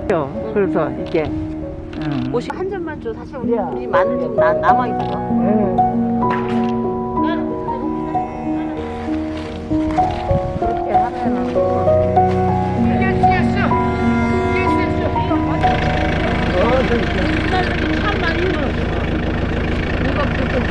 그래서 이게 옷이 한 점만 줘. 사실 우리 마늘 좀 남아 있어. 그렇게 하면은 참 많이 힘들었어. 누가 붙어서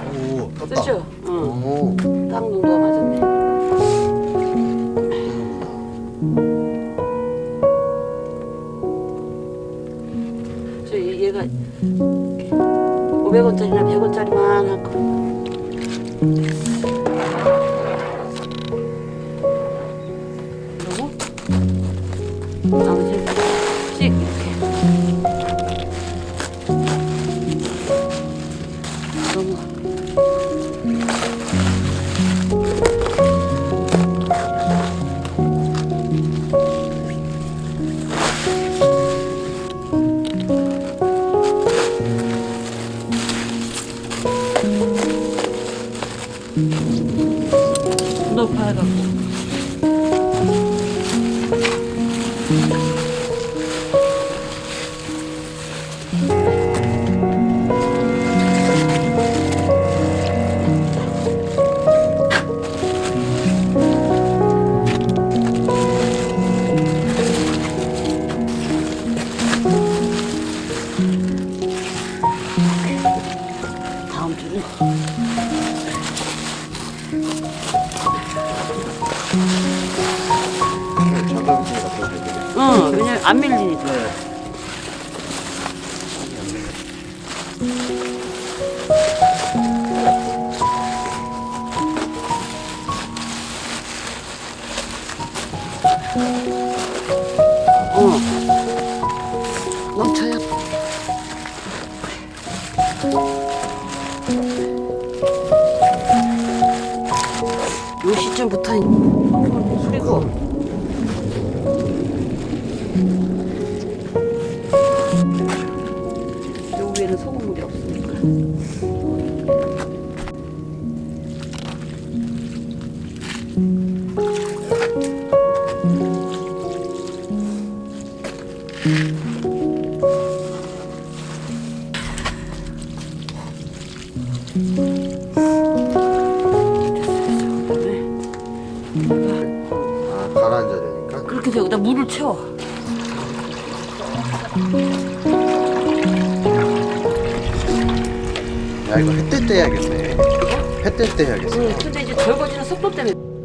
오, 떴다. 그렇죠? 응. 오. 딱 농도가 맞았네. 얘가 500원짜리나 100원짜리만 할 거. 그리고 나머지 찍 이렇게. 너무. 높아가고. 다음 줄은 왜냐면 안 밀리니까. 넘쳐요. 요 시점부터 그리고 여기에는 소금물이 없으니까. 이렇게 해서 여기다 물을 채워. 야 이거 햇뜰 때 해야겠네. 햇뜰 때 해야겠어. 근데 이제 절거지는 속도 때문에.